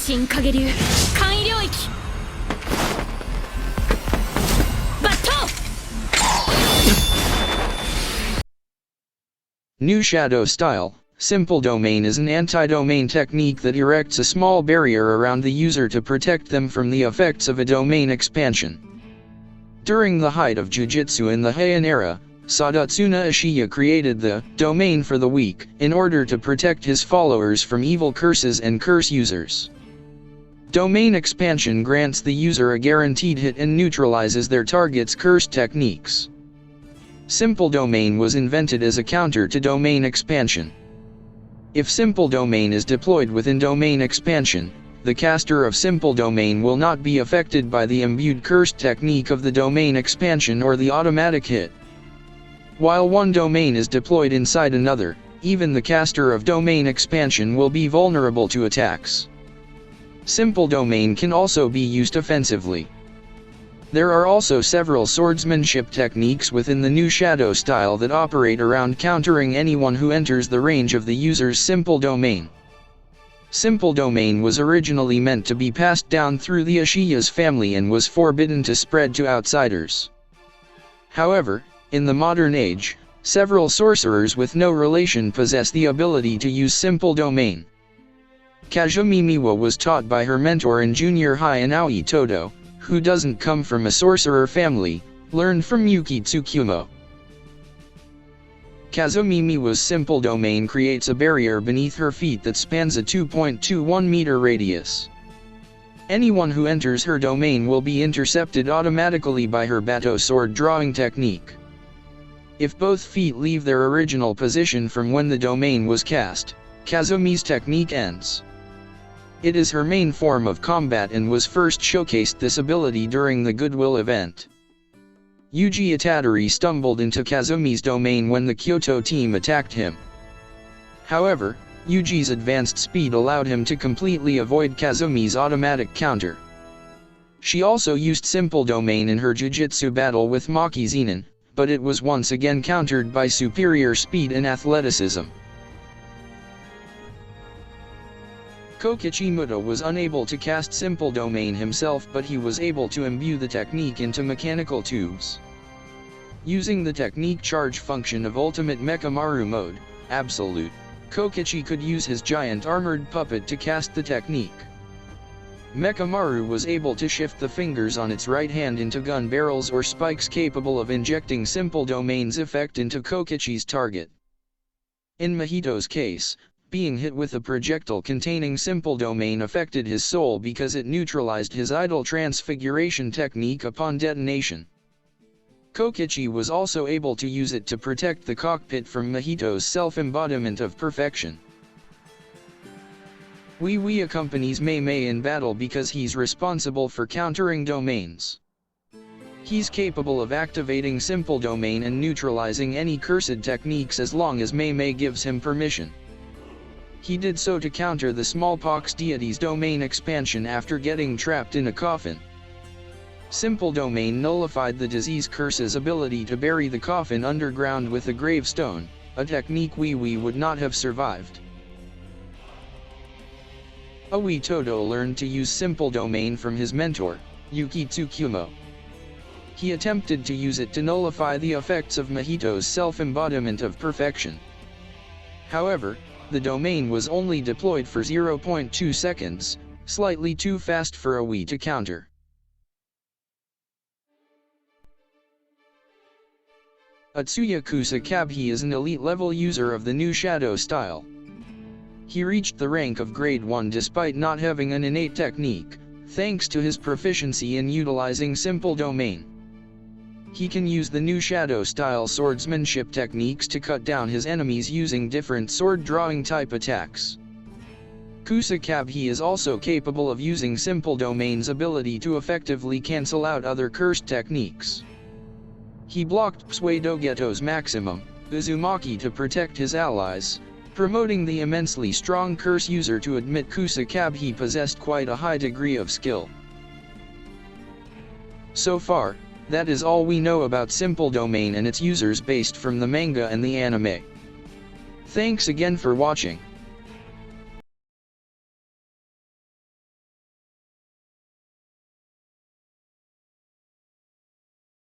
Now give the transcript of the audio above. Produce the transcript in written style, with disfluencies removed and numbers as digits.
新影流簡易領域抜刀 New Shadow Style. Simple Domain is an anti-domain technique that erects a small barrier around the user to protect them from the effects of a domain expansion. During the height of jujutsu in the Heian era, Sadatsuna Ishiya created the domain for the weak in order to protect his followers from evil curses and curse users. Domain expansion grants the user a guaranteed hit and neutralizes their target's curse techniques. Simple Domain was invented as a counter to domain expansion. If Simple Domain is deployed within domain expansion, the caster of Simple Domain will not be affected by the imbued curse technique of the domain expansion or the automatic hit. While one domain is deployed inside another, even the caster of domain expansion will be vulnerable to attacks. Simple Domain can also be used offensively. There are also several swordsmanship techniques within the new Shadow style that operate around countering anyone who enters the range of the user's Simple Domain. Simple Domain was originally meant to be passed down through the Ishiya's family and was forbidden to spread to outsiders. However, in the modern age, several sorcerers with no relation possess the ability to use Simple Domain. Kazumi Miwa was taught by her mentor in junior high Inaoi Todo, who doesn't come from a sorcerer family, learned from Yuki Tsukumo. Kazumi Miwa's Simple Domain creates a barrier beneath her feet that spans a 2.21 meter radius. Anyone who enters her domain will be intercepted automatically by her Bato sword drawing technique. If both feet leave their original position from when the domain was cast, Kazumi's technique ends. It is her main form of combat and was first showcased this ability during the Goodwill event. Yuji Itadori stumbled into Kazumi's domain when the Kyoto team attacked him. However, Yuji's advanced speed allowed him to completely avoid Kazumi's automatic counter. She also used Simple Domain in her jujutsu battle with Maki Zenin, but it was once again countered by superior speed and athleticism. Kokichi Muto was unable to cast Simple Domain himself, but he was able to imbue the technique into mechanical tubes. Using the technique charge function of Ultimate Mechamaru mode, Absolute, Kokichi could use his giant armored puppet to cast the technique. Mechamaru was able to shift the fingers on its right hand into gun barrels or spikes capable of injecting Simple Domain's effect into Kokichi's target. In Mahito's case, being hit with a projectile containing Simple Domain affected his soul because it neutralized his idol transfiguration technique upon detonation. Kokichi was also able to use it to protect the cockpit from Mahito's self-embodiment of perfection. Wee accompanies Mei Mei in battle because he's responsible for countering domains. He's capable of activating Simple Domain and neutralizing any cursed techniques as long as Mei Mei gives him permission. He did so to counter the smallpox deity's domain expansion after getting trapped in a coffin. Simple Domain nullified the disease curse's ability to bury the coffin underground with a gravestone, a technique Wee would not have survived. Aoi Todo learned to use Simple Domain from his mentor, Yuki Tsukumo. He attempted to use it to nullify the effects of Mahito's self-embodiment of perfection. However, the domain was only deployed for 0.2 seconds, slightly too fast for Aoi to counter. Atsuya Kusakabe is an elite-level user of the new Shadow style. He reached the rank of Grade 1 despite not having an innate technique, thanks to his proficiency in utilizing Simple Domain. He can use the new Shadow style swordsmanship techniques to cut down his enemies using different sword drawing type attacks. Kusakabe is also capable of using Simple Domain's ability to effectively cancel out other cursed techniques. He blocked Pseudo-Geto's maximum, Uzumaki, to protect his allies, promoting the immensely strong curse user to admit Kusakabe possessed quite a high degree of skill. So far, that is all we know about Simple Domain and its users based from the manga and the anime. Thanks again for watching.